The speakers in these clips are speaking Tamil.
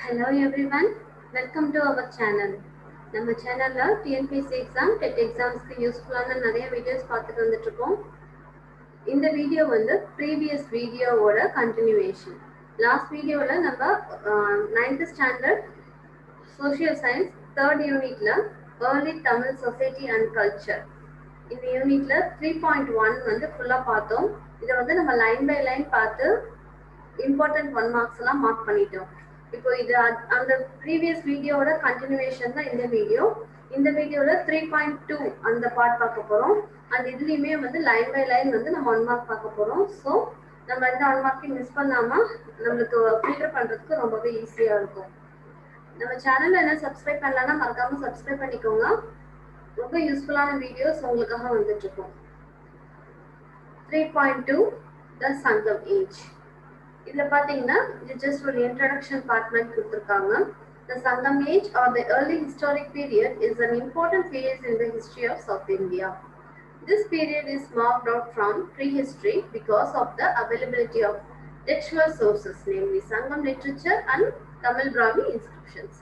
Hello everyone, welcome to our channel. நம்ம சேனல்ல டிஎன்பிஎஸ்சி எக்ஸாம் டெட் எக்ஸாம்ஸ்க்கு யூஸ்ஃபுல்லான நிறைய வீடியோஸ் பார்த்துட்டு வந்துட்டு இருக்கோம். இந்த வீடியோ வந்து ப்ரீவியஸ் வீடியோவோட கண்டினியூவேஷன். லாஸ்ட் வீடியோவில் நம்ம 9th standard social science 3rd யூனிட்ல early Tamil society and culture இந்த யூனிட்ல 3.1 வந்து ஃபுல்லாக பார்த்தோம். இதை வந்து நம்ம லைன் பை லைன் பார்த்து இம்பார்ட்டன்ட் 1 மார்க்ஸ் எல்லாம் மார்க் பண்ணிட்டோம். இப்போ இது அந்த ப்ரீவியஸ் வீடியோவோட கண்டினியூவேஷன் தான் இந்த வீடியோ. இந்த வீடியோல 3.2 அந்த பார்ட் பார்க்க போறோம். அந்த இதுலயுமே வந்து லைன் பை லைன் வந்து நம்ம 1 மார்க் பார்க்க போறோம். ஸோ நம்ம இந்த 1 மார்க்கையும் மிஸ் பண்ணாம நம்மளுக்கு ஃபில்டர் பண்றதுக்கு ரொம்பவே ஈஸியா இருக்கும். நம்ம சேனல்ல என்ன சப்ஸ்கிரைப் பண்ணலன்னா மறக்காம சப்ஸ்கிரைப் பண்ணிக்கோங்க. ரொம்ப யூஸ்ஃபுல்லான வீடியோஸ் உங்களுக்காக வந்துட்டு இருக்கும். 3.2 த சங்கம் ஏஜ். இதுல பாத்தீங்கன்னா இது ஜஸ்ட் ஒரு இன்ட்ரோடக்ஷன் பார்ட் மாதிரி கொடுத்துருக்காங்க. The Sangam age or the early historic period is an important phase in the history of South India. This period is marked out from prehistory because of the availability of textual sources, namely Sangam literature and Tamil Brahmi inscriptions.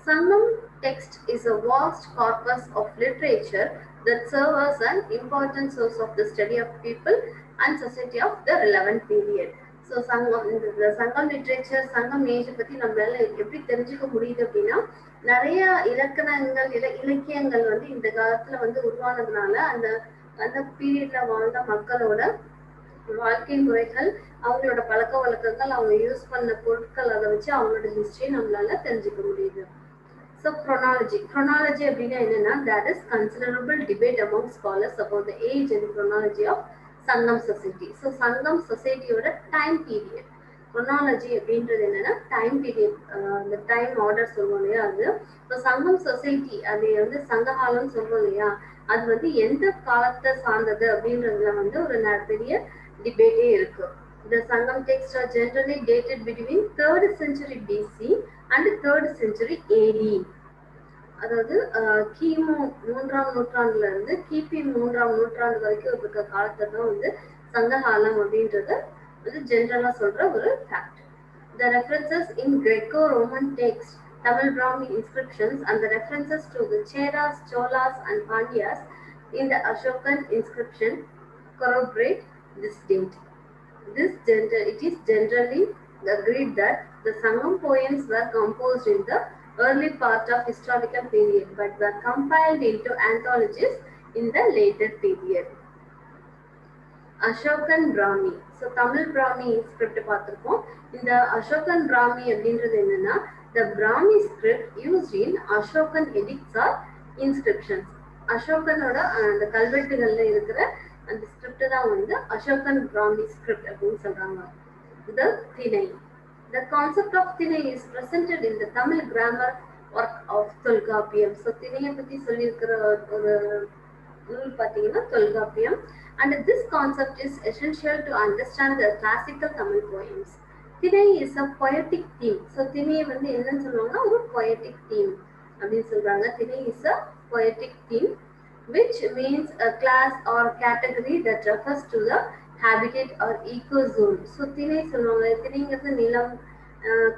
Sangam text is a vast corpus of literature that serves as an important source of the study of people and society of the relevant period. So இந்த சங்கம் லிட்ரேச்சர் சங்கம் ஏஜை பற்றி நம்மளால எப்படி தெரிஞ்சுக்க முடியுது அப்படின்னா நிறைய இலக்கணங்கள் இலக்கியங்கள் வந்து இந்த காலத்துல வந்து உருவானதுனால அந்த அந்த பீரியட்ல வாழ்ந்த மக்களோட வாழ்க்கை முறைகள், அவங்களோட பழக்க வழக்கங்கள், அவங்க யூஸ் பண்ண பொருட்கள், அதை வச்சு அவங்களோட ஹிஸ்டரி நம்மளால தெரிஞ்சுக்க முடியுது. ஸோ chronology அப்படின்னா என்னன்னா, there is considerable debate among scholars about the age and chronology of சங்கம் சொசைட்டி. ஸோ சங்கம் சொசைட்டியோட டைம் பீரியட் chronology அப்படின்றது என்னன்னா டைம் பீரியட், அந்த டைம் ஆர்டர் சொல்லுவோம் இல்லையா அது. இப்போ சங்கம் சொசைட்டி அது வந்து சங்ககாலம் சொல்றோம் இல்லையா, அது வந்து எந்த காலத்தை சார்ந்தது அப்படின்றதுல வந்து ஒரு பெரிய டிபேட்டே இருக்கு. The Sangam texts are generally dated between 3rd century BC and 3rd century AD. அதாவது கிமு 3ஆம் நூற்றாண்டுல இருந்து கிபி 3ஆம் நூற்றாண்டு வரைக்கும் இருக்க காலத்தை தான் வந்து சங்ககாலம் அப்படின்றது வந்து ஜென்ரலா சொல்ற ஒரு fact. The references in Greco-Roman text, Tamil Brahmi inscriptions and the references to the Cheras, Cholas and Pandyas in the Ashokan inscription corroborate this date. It is generally agreed that the Sangam poems were composed in the early part of historical period but were compiled into anthologies in the later period. Ashokan Brahmi. So Tamil Brahmi script பார்த்திருக்கோம். இந்த Ashokan Brahmi அப்படின்றது என்னன்னா, the Brahmi script used in Ashokan edicts or inscriptions. அசோகனோட அந்த கல்வெட்டுகள்ல இருக்கிற அந்த ஸ்கிரிப்ட் தான் வந்து Ashokan Brahmi script அப்படின்னு சொல்றாங்க. The Thinai. The concept of Thinai is presented in the Tamil grammar work of Tolkappiyam. So Thinaiயை பத்தி சொல்லியிருக்கிற ஒரு நூல் பார்த்தீங்கன்னா Tolkappiyam. And this concept is essential to understand the classical Tamil poems. Thinai is a poetic theme. So Thinai வந்து என்னன்னு சொல்லுவாங்கன்னா ஒரு poetic theme அப்படின்னு சொல்றாங்க. Thinai is a poetic theme which means a class or category that refers to the habitat or ecozone. So திணை சொல்லுவாங்க. திணைங்கிறது நிலம்,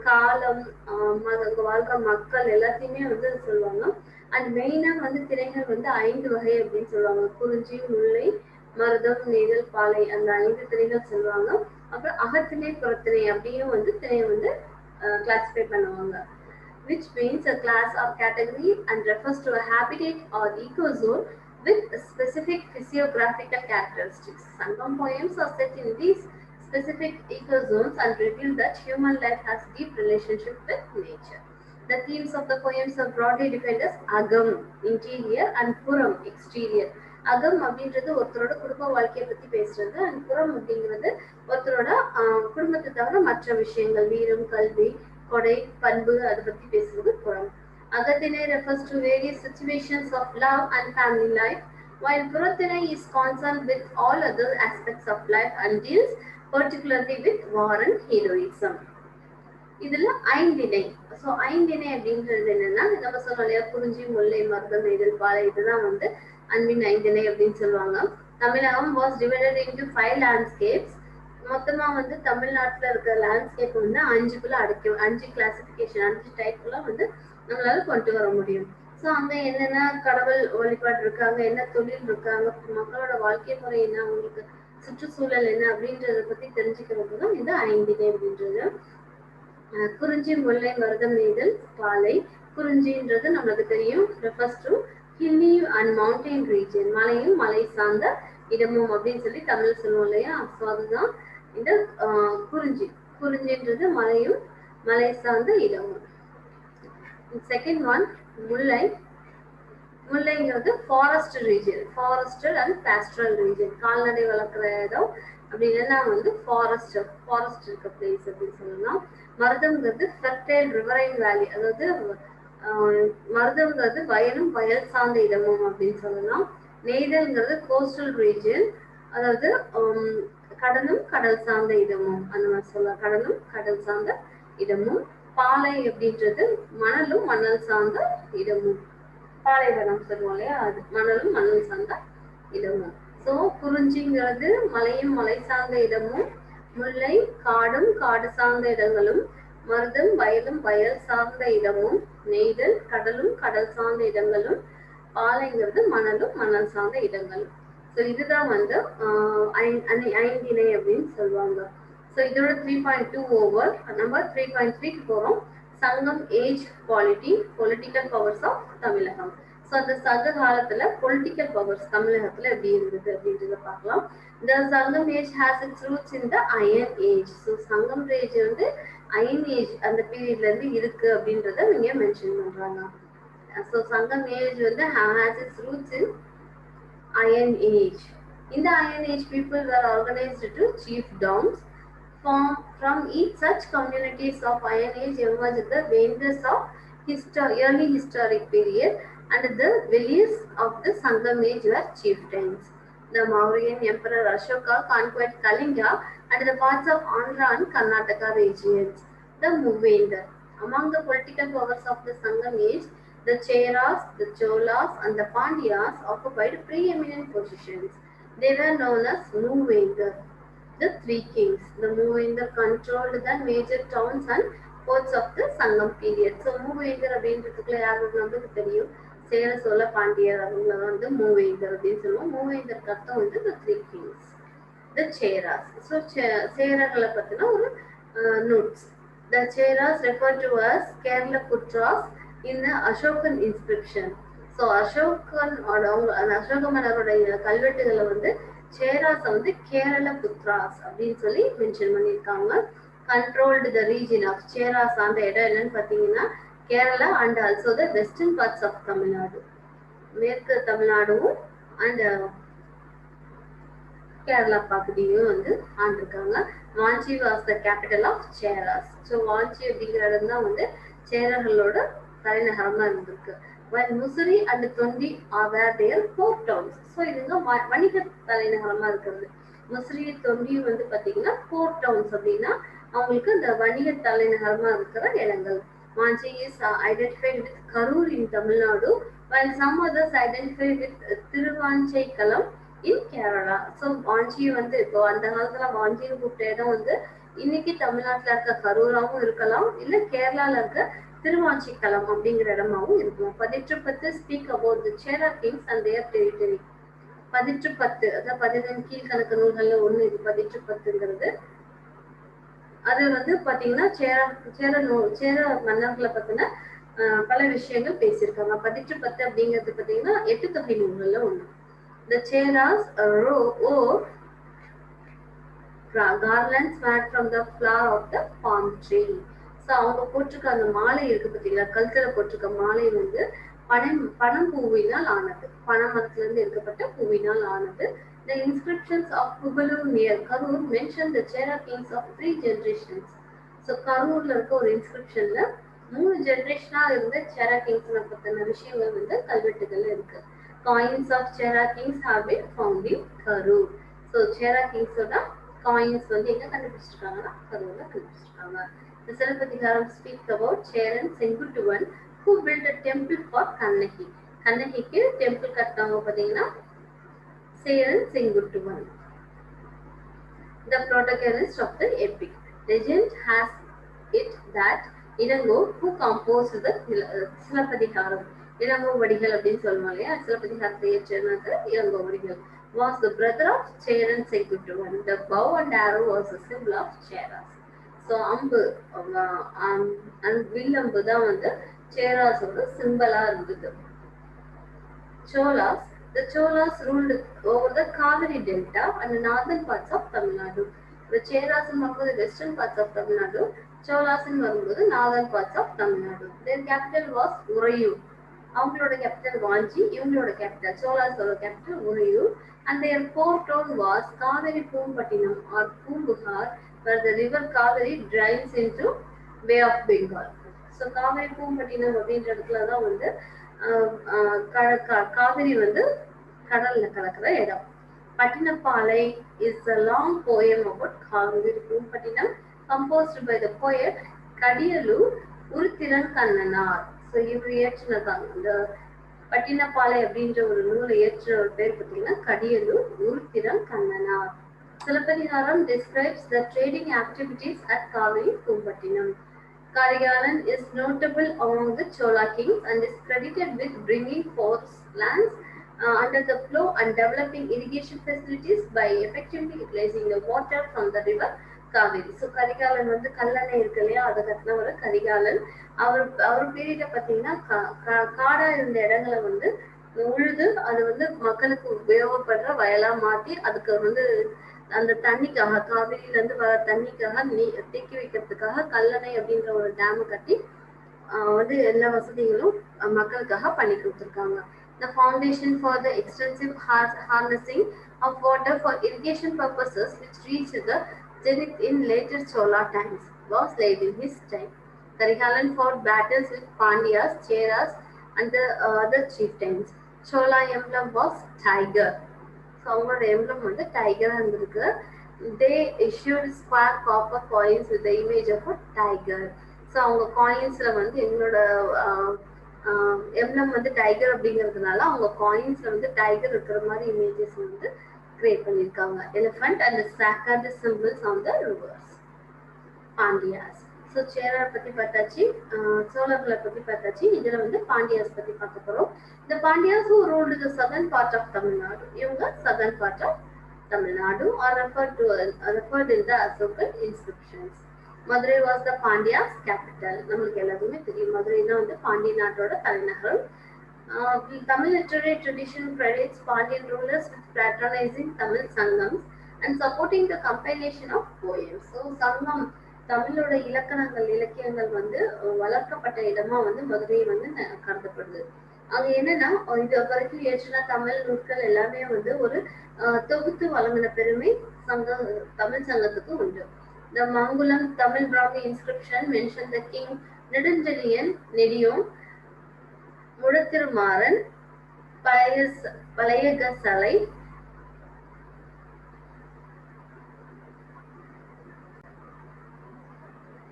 காலம், அங்க வாழ்க்கை மக்கள் எல்லாத்தையுமே வந்து சொல்லுவாங்க. அண்ட் மெயினா வந்து திணைகள் வந்து 5 வகை அப்படின்னு சொல்லுவாங்க. குறிஞ்சி, முல்லை, மருதம், நெய்தல், பாலை, அந்த 5 திணைகள் சொல்லுவாங்க. அப்புறம் அகத்திணை, புறத்திணை அப்படியும் வந்து திணை வந்து கிளாசிஃபை பண்ணுவாங்க. Which means a class or category and refers to a habitat or ecozone with specific physiographical characteristics. Sangam poems are set in these specific ecozones and reveal that human life has deep relationship with nature. The themes of the poems are broadly defined as agam, interior, and puram, exterior. அகம் அப்படின்றது ஒருத்தரோட குடும்ப வாழ்க்கையை பத்தி பேசுறது, அண்ட் புறம் அப்படிங்கிறது ஒருத்தரோட குடும்பத்தை தவிர மற்ற விஷயங்கள், வீரம், கல்வி, கொடை, பண்பு, அதை பத்தி பேசுறது புறம். Agathinai refers to various situations of love and family life, while Purathinai is concerned with all other aspects of life and deals particularly with war and heroism. இதுல ஐந்திணை. ஸோ ஐந்திணை அப்படின்றது என்னன்னா, நம்ம சொன்னோம் இல்லையா, குறிஞ்சி, முல்லை, மருதம், நெய்தல், பாலை, இதுதான் வந்து அன்பின் ஐந்திணை அப்படின்னு சொல்லுவாங்க. தமிழகம் was divided into 5 landscapes மொத்தமா வந்து தமிழ்நாட்டுல இருக்கிற லேண்ட்ஸ்கேப் வந்து 5க்குள்ள அடைக்கும். 5 கிளாசிபிகேஷன் 5 டைப்ல வந்து நம்மளால கொண்டு வர முடியும். ஸோ அங்க என்னென்ன கடவுள் வழிபாடு இருக்காங்க, என்ன தொழில் இருக்காங்க, மக்களோட வாழ்க்கை முறை என்ன, அவங்களுக்கு சுற்றுச்சூழல் என்ன அப்படின்றத பத்தி தெரிஞ்சுக்கிறது தான் இந்த 5 அப்படின்றது. குறிஞ்சி, முல்லை, மருதம், நெய்தல், பாலை. குறிஞ்சின்றது நம்மளுக்கு தெரியும், refers to hilly and mountain region, மலையும் மலை சார்ந்த இடமும் அப்படின்னு சொல்லி தமிழ் சொல்லுவோம் இல்லையா. ஸோ அதுதான் இந்த குறிஞ்சி. குறிஞ்சின்றது மலையும் மலை சார்ந்த இடமும். Second one Mullai. முல்லைங்கிறது forest region, forested and pastoral region, கால்நடை வளர்க்குற இடம் அப்படி இல்லைன்னா வந்து ஃபாரஸ்ட் இருக்க பிளேஸ் அப்படின்னு சொல்லலாம். மருதம்ங்கிறது ஃபெர்டைல் ரிவரைன் வேலி, அதாவது மருதம்ங்கிறது வயலும் வயல் சார்ந்த இடமும் அப்படின்னு சொல்லலாம். நெய்தல்ங்கிறது கோஸ்டல் ரீஜன், அதாவது கடலும் கடல் சார்ந்த இடமும் அந்த மாதிரி சொல்லலாம், கடலும் கடல் சார்ந்த இடமும். பாலை அப்படின்றது மணலும் மணல் சார்ந்த இடமும், பாலைவனம் சொல்லுவோம் இல்லையா, அது மணலும் மணல் சார்ந்த இடமும். ஸோ குறிஞ்சிங்கிறது மலையும் மலை சார்ந்த இடமும், முல்லை காடும் காடு சார்ந்த இடங்களும், மருதம் வயலும் வயல் சார்ந்த இடமும், நெய்தல் கடலும் கடல் சார்ந்த இடங்களும், பாலைங்கிறது மணலும் மணல் சார்ந்த இடங்களும். ஸோ இதுதான் வந்து 5 அப்படின்னு சொல்லுவாங்க. ஸோ இதோட 3.2 ஓவர். நம்ம 3.3க்கு போகிறோம். Sangam, age, quality, political powers of Tamilakam. So அந்த சங்க காலத்துல பொலிட்டிக்கல் பவர்ஸ் தமிழகத்துல எப்படி இருந்தது அப்படின்றத பார்க்கலாம். The Sangam age has its roots in the Iron Age. So சங்கம் ஏஜ் வந்து அயன் ஏஜ் அந்த பீரியட்ல இருந்து இருக்கு அப்படின்றத இங்க மென்ஷன் பண்றாங்க. ஸோ சங்கம் ஏஜ் வந்து has its roots in Iron Age. In the Iron Age, people were organized to chiefdoms. From each such communities of Iron Age emerged the vendors of early historic period, and the villages of the Sangam Age were chieftains. The Mauryan Emperor Ashoka conquered Kalinga and the parts of Andhra and Karnataka regions. The Movender. Among the political powers of the Sangam Age, the Cheras, the Cholas, and the Pandyas occupied preeminent positions. They were known as Movender. The three kings. The Movender controlled the major towns and ports of the Sangam period. So Movender அப்படின்றதுக்குள்ள யாருக்கு நம்மளுக்கு தெரியும், சேர சோழ பாண்டியர் அவங்கள வந்து மூவேந்தர் அப்படின்னு சொல்லுவோம். மூவேந்தருக்கு அர்த்தம் வந்து the three kings. The Cheras. So சேரர்களை பத்தின ஒரு notes. The Cheras referred to as Kerala Putras in the Ashokan inscription. So Ashoka மன்னருடைய கல்வெட்டுகளை வந்து சேராஸ் வந்து கேரள புத்ராஸ் அப்படின்னு சொல்லி மென்ஷன் பண்ணியிருக்காங்க. Controlled the region of Cheras, அந்த இடம் என்னன்னு பார்த்தீங்கன்னா Kerala and also the western parts of Tamil Nadu, மேற்கு தமிழ்நாடும் அண்ட் கேரளா பகுதியும் வந்து ஆண்டிருக்காங்க. Vanji was the capital of Cheras. So Vanji அப்படிங்கிற இடம் தான் வந்து சேரர்களோட தலைநகரமா இருந்திருக்கு. While Mussoorie and Tondi were their port towns. So இதுங்க வணிக தலைநகரமா இருக்கிறது. முசிறி தொண்டி வந்து பார்த்தீங்கன்னா போர்ட் டவுன்ஸ் அப்படின்னா அவங்களுக்கு இந்த வணிக தலைநகரமா இருக்கிற இடங்கள். Manchi is identified with Karur in Tamil Nadu, while some others identify with Thiruvanchaikalam in Kerala. So Manchi வந்து இப்போ அந்த காலத்துல வாஞ்சின்னு கூப்பிட்ட இடம் வந்து இன்னைக்கு தமிழ்நாட்டில் இருக்க கரூராவும் இருக்கலாம், இல்லை கேரளாவில் இருக்க திருவாஞ்சிக்கலம் அப்படிங்கிற இடமாவும் இருக்கும். 18 ஸ்பீக் அபவுட் தி சேரா கிங்ஸ் அண்ட் தேர் டெரிட்டரி. 18 அதாவது 15 கீழ்கணக்கு நூல்கள்ல ஒண்ணு இது 18ங்கிறது. அது வந்து பாத்தீங்கன்னா சேர மன்னர்களை பத்தின பல விஷயங்கள் பேசியிருக்காங்க. 18 அப்படிங்கிறது பாத்தீங்கன்னா 8 தொகை நூல்கள்ல ஒண்ணு. The Cheras wore garlands made from the flower of the palm tree. So அவங்க போட்டிருக்க அந்த மாலை இருக்கு பார்த்தீங்களா, கழுத்துல போட்டிருக்க மாலை வந்து பனம் பூவினால் ஆனது, பனை மரத்துல இருந்து எடுக்கப்பட்ட பூவினால் ஆனது. The inscriptions of Pugalur near Karur mention the Chera kings of 3 generations. So கரூர்ல இருக்க ஒரு இன்ஸ்கிரிப்ஷன்ல 3 ஜெனரேஷனா இருந்த சேரா கிங்ஸ் பத்தின விஷயங்கள் வந்து கல்வெட்டுகள்ல இருக்கு. Coins of Chera kings have been found in Karur. So சேரா கிங்ஸோட காயின்ஸ் வந்து எங்க கண்டுபிடிச்சிருக்காங்கன்னா கரூர்ல கண்டுபிடிச்சிருக்காங்க. The Silappatikaram speaks about Cheran Senguttuvan who built a temple for Kannaki. கண்ணகிக்கு டெம்பிள் கட்டினவங்க பார்த்தீங்கன்னா Cheran Senguttuvan. the protagonist of the epic. Legend has it that Ilango, who composed the Silappadigaram, Ilango Vadigal அப்படின்னு சொல்லுவோம் இல்லையா, சிலப்பதிகாரத்தை இயற்றினது Ilangovadigal, was the brother of Cheran Sekuttuvan. The bow and arrow was a symbol of Cheras. So அம்பு and வில் அம்பு தான் வந்து சேராஸோட சிம்பலா இருந்தது. Cholas. The Cholas ruled over the Kaveri Delta and the northern parts of Tamil Nadu. The Cheras were the western parts of Tamil Nadu. Cholas were the northern parts of Tamil Nadu. Their capital was Uraiyur. அவங்களோட capital Vanchi, இவங்களோட capital Cholasoட capital Uraiyur, and their port town was Kaveri Poompattinam or Poompuhar, where the river Kaveri drains into Bay of Bengal. So Kaveri Poompattinam அப்படின்ற இடத்துல தான் வந்து காவிரி வந்து கடல்ல கலக்கிற இடம். Pattinappalai is a long poem about Kaveri Poompattinam composed by the poet Kadiyalur Uruthiran Kannanar. So இவர் இயற்றினதான் இந்த பட்டினப்பாலை அப்படின்ற ஒரு நூலை இயற்ற ஒரு பேர் பார்த்தீங்கன்னா கடiyalur Uruthiran Kannanar. Silappadigaram describes the trading activities at Kaveri Poompattinam. Karigalan is notable among the Chola kings and is credited with bringing forth lands under the flow and developing irrigation facilities by effectively utilizing the water from the river Kaveri. So Karigalan வந்து கல்லணை இருக்கு இல்லையா, அதை கட்டினவர் கரிகாலன். அவர் பீரியட பார்த்தீங்கன்னா காடா இருந்த இடங்களை வந்து உழுது அது வந்து மக்களுக்கு உபயோகப்படுற வயலா மாற்றி அதுக்கு வந்து அந்த தண்ணிக்காக காவிரியில இருந்து வர தண்ணிக்காக தேக்கி வைக்கிறதுக்காக கல்லணை அப்படின்ற ஒரு டேம் கட்டி வந்து எல்லா வசதிகளும் மக்களுக்காக பண்ணி கொடுத்துருக்காங்க. The foundation for the extensive harnessing of water for irrigation purposes, which reached the zenith in later Chola times, was laid in his time. Karigalan fought battles with Pandyas, Cheras, and the other chieftains. Chola emblem was tiger. So அவங்களோட emblem வந்து டைகரா இருந்திருக்கு. They issued square copper coins with the image of a tiger. So அவங்க காயின்ஸ்ல வந்து எங்களோட emblem வந்து டைகர் அப்படிங்கிறதுனால அவங்க காயின்ஸ்ல வந்து டைகர் இருக்கிற மாதிரி இமேஜஸ் வந்து கிரியேட் பண்ணியிருக்காங்க. Elephant and sacred symbols on the rivers. Pandyas. So சேரரை பற்றி பார்த்தாச்சு, சோழர்களை பற்றி பார்த்தாச்சு. இதில் வந்து பாண்டியாஸ் பற்றி பார்க்க போகிறோம். The Pandyas who ruled the southern part of Tamil Nadu, இவங்க southern part of Tamil Nadu are referred in the Ashokan inscriptions. Madurai was the Pandyas capital. நம்மளுக்கு எல்லாத்துக்குமே தெரியும், மதுரை தான் வந்து பாண்டிய நாட்டோட தலைநகரம். Tamil literary tradition credits Pandyan rulers with patronizing Tamil sangams and supporting the compilation of poems. So sangam தமிழோட இலக்கியங்கள் வந்து வளர்க்கப்பட்ட இடமா வந்து மதுரை வந்து கருதப்படுது. அங்க என்னன்னா இது வரைக்கும் இயற்றின தமிழ் நூல்கள் எல்லாமே வந்து ஒரு தொகுத்து வழங்கின பெருமை தமிழ் சங்கத்துக்கு உண்டு. The Mangulam Tamil Brahmi inscription mentioned the king Nedunjeliyan Nediyon Mudathirumaran Palayagassalai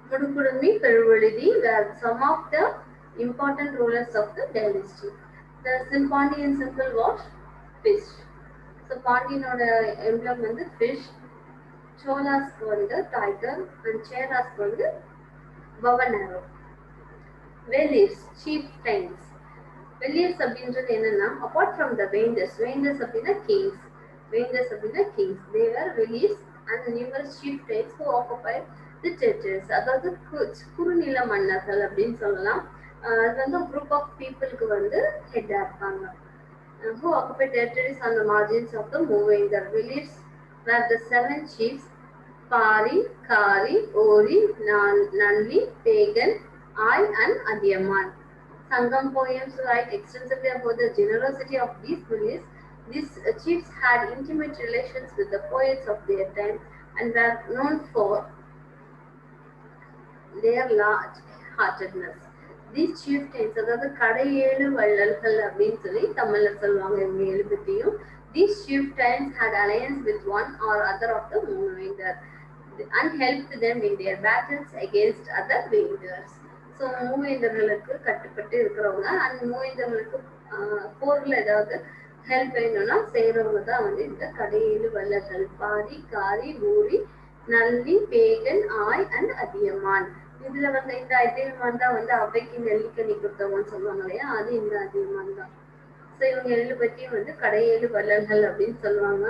Mudukudumi Peruvazhi were some of the important rulers of the dynasty. The Pandyan symbol was fish. So Pandyan emblem வந்து fish. Cholas வந்து tiger and Cheras வந்து bow and arrow. Velirs, chieftains. Velirs அப்படின்றது என்னன்னா apart from the Vendors அப்படின்னா kings. They were Velirs and numerous chieftains who occupied the territories. அதாவது குறுநில மன்னர்கள் அப்படின்னு சொல்லலாம். அது வந்து group of peopleக்கு வந்து ஹெட்டா இருப்பாங்க. Who occupied territories on the margins of the Moovendar. Velirs were the 7 chiefs: Pari, Kari, Ori, Nanli, Pagan, Ai, and Adiyaman. Sangam poems write extensively about the generosity of these Velirs. These chiefs had intimate relations with the poets of their time and were known for their large-heartedness. These chieftains, அதாவது கடையேழு வள்ளல்கள் அப்படின்னு சொல்லி தமிழ்ல சொல்லுவாங்க இவங்க 7 பேத்தையும். These chieftains had alliance with one or other of the Moovendar and helped them in their battles against other Vendors. So மூவேந்தர்களுக்கு கட்டுப்பட்டு இருக்கிறவங்க, அந்த மூவேந்தர்களுக்கு போர்ல ஏதாவது ஹெல்ப் வேணும்னா செய்யறவங்க தான் வந்து இந்த கடையேழு வள்ளல்கள். பாரி, காரி, ஊரி, நல்லி, பேகன், ஆய் அண்ட் அதியமான். இதுல வந்து இந்த அதியமான் தான் வந்து அவைக்கு நெல்லிக்கனி கொடுத்தவங்கன்னு சொல்லுவாங்க இல்லையா, அது இந்த அதியமான் தான். ஸோ இவங்க 7 பத்தியும் வந்து கடையேழு வள்ளல்கள் அப்படின்னு சொல்லுவாங்க.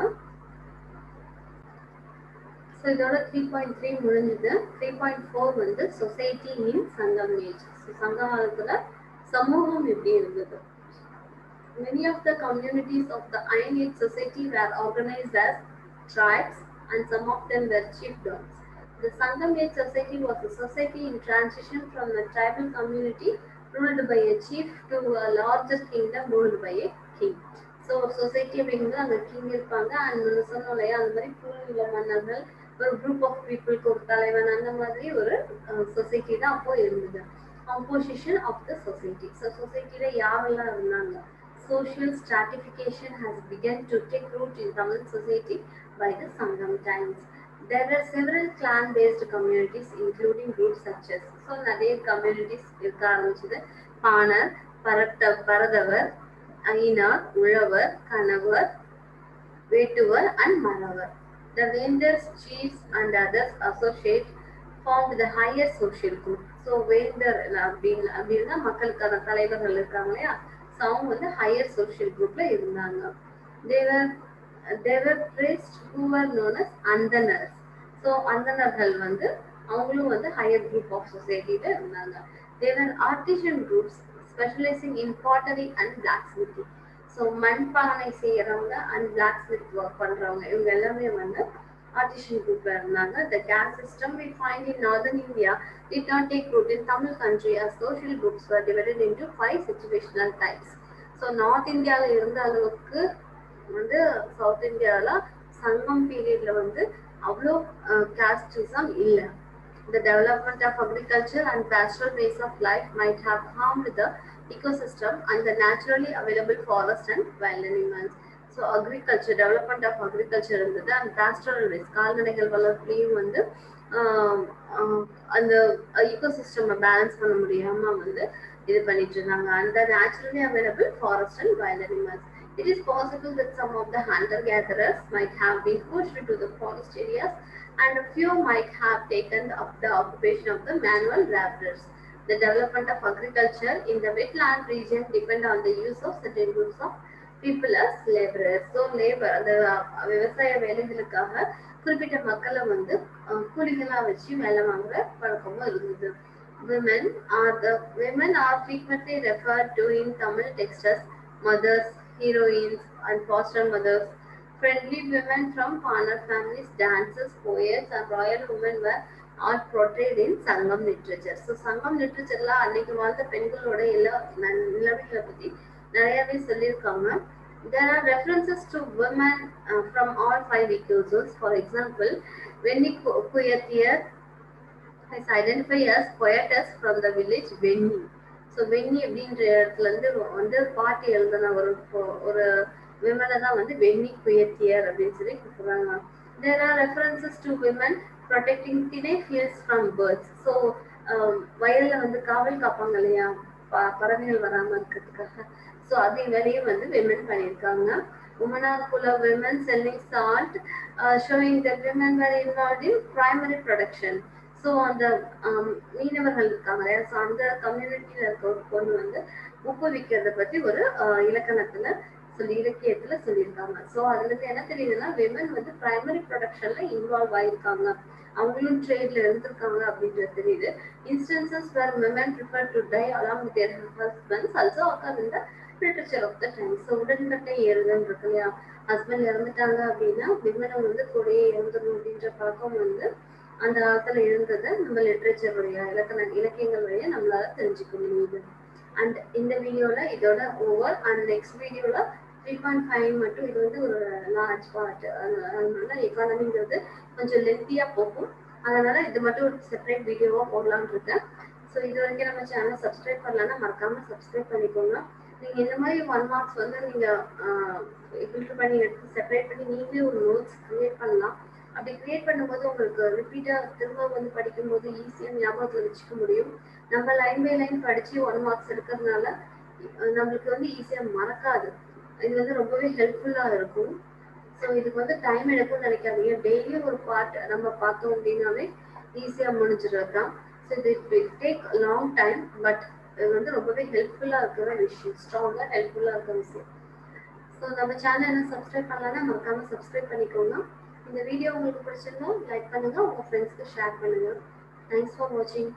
ஸோ இதோட 3.3 முடிஞ்சது. 3.4 வந்து சொசைட்டி இன் சங்கம் ஏஜ். சங்க காலத்துல சமூகம் எப்படி இருந்தது? Many of the communities of the Iron Age society were organized as tribes, and some of them were chiefdoms. The Sangam Age society was a society in transition from a tribal community ruled by a chief to a larger kingdom ruled by a king. So society அப்படிங்கிறது அங்கே கிங் இருப்பாங்க. அண்ட் சொன்னோம் இல்லையா, அந்த மாதிரி பூர்வீக மன்னர்கள், ஒரு குரூப் ஆஃப் பீப்புளுக்கு ஒரு தலைவன், அந்த மாதிரி ஒரு சொசைட்டி தான் அப்போ இருந்தது. Composition of the society. So சொசைட்டியில் யாரெல்லாம் இருந்தாங்க? Social stratification has begun to take root in Tamil society by the Sangam times. There were several clan-based communities, including groups such as, so நிறைய communities இருக்க ஆரம்பிச்சது. பாணர், பரதவர், ஐனார், உழவர், கணவர், வேட்டுவர் and Maravar. The vendors, chiefs and others associates formed the higher social group. So வேந்தர் அப்படின்னா மக்களுக்கான தலைவர்கள் இருக்காங்க இல்லையா, அவங்க வந்து ஹையர் சோஷியல் குரூப்ல இருந்தாங்க. There were priests who were known as Anthanars. So அந்தனர்கள் வந்து அவங்களும் வந்து ஹையர் குரூப் ஆஃப் சொசைட்டில இருந்தாங்க. There were artisan groups specializing in pottery and blacksmithing. So மண்பானை செய்யறவங்க அண்ட் பிளாக் ஸ்மித் ஒர்க் பண்றவங்க, இவங்க எல்லாமே வந்து artisan group இருந்தாங்க. The caste system we find in northern India did not take root in Tamil country as social groups were divided into 5 situational types. So north இந்தியால இருந்த அளவுக்கு வந்து சவுத் இந்தியால சங்கம் பீரியட்ல வந்து அவ்வளோ casteism இல்லை. The development of agriculture and pastoral ways of life might have harmed the ecosystem and the naturally available forest and wild animals. So agriculture, development of agriculture இருந்தது. அந்த பேஸ்டரல் வேஸ், கால்நடைகள் வளர்ப்புலையும் வந்து அந்த ஈகோசிஸ்டம் பேலன்ஸ் பண்ண முடியாமல் வந்து இது பண்ணிட்டு இருந்தாங்க. அந்த naturally available forest and wild animals. It is possible that some of the hunter-gatherers might have been pushed into the forest areas and a few might have taken up the occupation of the manual laborers. The development of agriculture in the wetland region depend on the use of certain groups of people as laborers. So labor, அந்த விவசாய வேலைகளுக்காக குறிப்பிட்ட மக்களை வந்து கூலிகளா வச்சு வேலை வாங்குற பழக்கமும் இருந்தது. Women are frequently referred to in Tamil texts as mothers, heroines and foster mothers. Friendly women from Panar families, dancers, poets and royal women were all portrayed in Sangam literature. So Sangam literature அன்னைக்கு வாழ்ந்த பெண்களோட எல்லா நிலைமைகளை பத்தி நிறையவே சொல்லியிருக்காங்க. There are references to women from all 5 ecozones. For example, Venni Kuyathiar is identified as poetess from the village Venni. So Venni அப்படின்ற இடத்துல இருந்து வந்து பாட்டி எழுதின ஒரு விமனை தான் வந்து வெண்ணி குயத்தியர் அப்படின்னு சொல்லி கூப்பிடுறாங்க. There are references to women protecting thinay fields from birds. So வயல்ல வந்து காவல் காப்பாங்க இல்லையா, பறவைகள் வராம இருக்கிறதுக்காக. ஸோ அதே வேலையும் வந்து விமன் பண்ணியிருக்காங்க. உமனாக்குல women selling salt, showing the women were involve in primary production. So அந்த மீனவர்கள் இருக்காங்க இல்லையா, ஸோ அந்த கம்யூனிட்டியில் இருக்க ஒரு பொண்ணு வந்து உப்பு விற்கிறத பற்றி ஒரு இலக்கியத்துல சொல்லியிருக்காங்க. ஸோ அதுல இருந்து என்ன தெரியுதுன்னா, விமன் வந்து பிரைமரி ப்ரொடக்ஷன்ல இன்வால்வ் ஆயிருக்காங்க, அவங்களும் ட்ரேட்ல இருந்திருக்காங்க அப்படின்றது தெரியுது. Instances where women prefer to die along with their husbands also occur in the literature of the time. So உடன்கட்டை ஏறுதல் இருக்கு இல்லையா, ஹஸ்பண்ட் இறந்துட்டாங்க அப்படின்னா விமனும் வந்து கூடயே இறந்துடும் அப்படின்ற பழக்கம் வந்து அந்த காலத்துல இருந்ததை நம்ம லிட்ரேச்சர் வழியா இலக்கியங்கள் வழியா நம்மளால தெரிஞ்சுக்க முடியுது. அண்ட் இந்த வீடியோல இதோட ஓவர். அண்ட் நெக்ஸ்ட் வீடியோல 3.5 மட்டும், இது வந்து ஒரு லார்ஜ் பார்ட், அதனால எக்கானமிங்கிறது கொஞ்சம் லென்த்தியா போகும், அதனால இது மட்டும் ஒரு செப்பரேட் வீடியோவா போடலான்னு இருக்கேன். ஸோ இது வரைக்கும் நம்ம சேனல் சப்ஸ்கிரைப் பண்ணலன்னா மறக்காம சப்ஸ்கிரைப் பண்ணிக்கோங்க. நீங்க இந்த மாதிரி 1 மார்க்ஸ் வந்து நீங்க ஃபில்டர் பண்ணி எடுத்து செப்பரேட் பண்ணி நீங்களே ஒரு நோட்ஸ் கிரியேட் பண்ணலாம். அப்படி கிரியேட் பண்ணும்போது உங்களுக்கு ரிப்பீட்டா திரும்ப வந்து படிக்கும்போது ஈஸியாக ஞாபகத்தில் வச்சுக்க முடியும். நம்ம லைன் பை லைன் படிச்சு 1 மார்க்ஸ் எடுக்கிறதுனால நம்மளுக்கு வந்து ஈஸியாக மறக்காது. இது வந்து ரொம்பவே ஹெல்ப்ஃபுல்லாக இருக்கும். ஸோ இதுக்கு வந்து டைம் எடுக்கும்னு நினைக்காதீங்க. டெய்லியும் ஒரு பார்ட் நம்ம பார்த்தோம் அப்படின்னாவே ஈஸியாக முடிஞ்சிடுறது தான். ஸோ இது டேக் லாங் டைம், பட் இது வந்து ரொம்பவே ஹெல்ப்ஃபுல்லாக இருக்கிற விஷயம், ஸ்ட்ராங்காக ஹெல்ப்ஃபுல்லாக இருக்கிற விஷயம். ஸோ நம்ம சேனல் என்ன சப்ஸ்கிரைப் பண்ணலாம்னா மறக்காமல் சப்ஸ்கிரைப் பண்ணிக்கோங்க. இந்த வீடியோ உங்களுக்கு பிடிச்சிருந்தா லைக் பண்ணுங்கள், உங்கள் ஃப்ரெண்ட்ஸ்க்கு ஷேர் பண்ணுங்கள். தேங்க்ஸ் ஃபார் வாட்சிங்.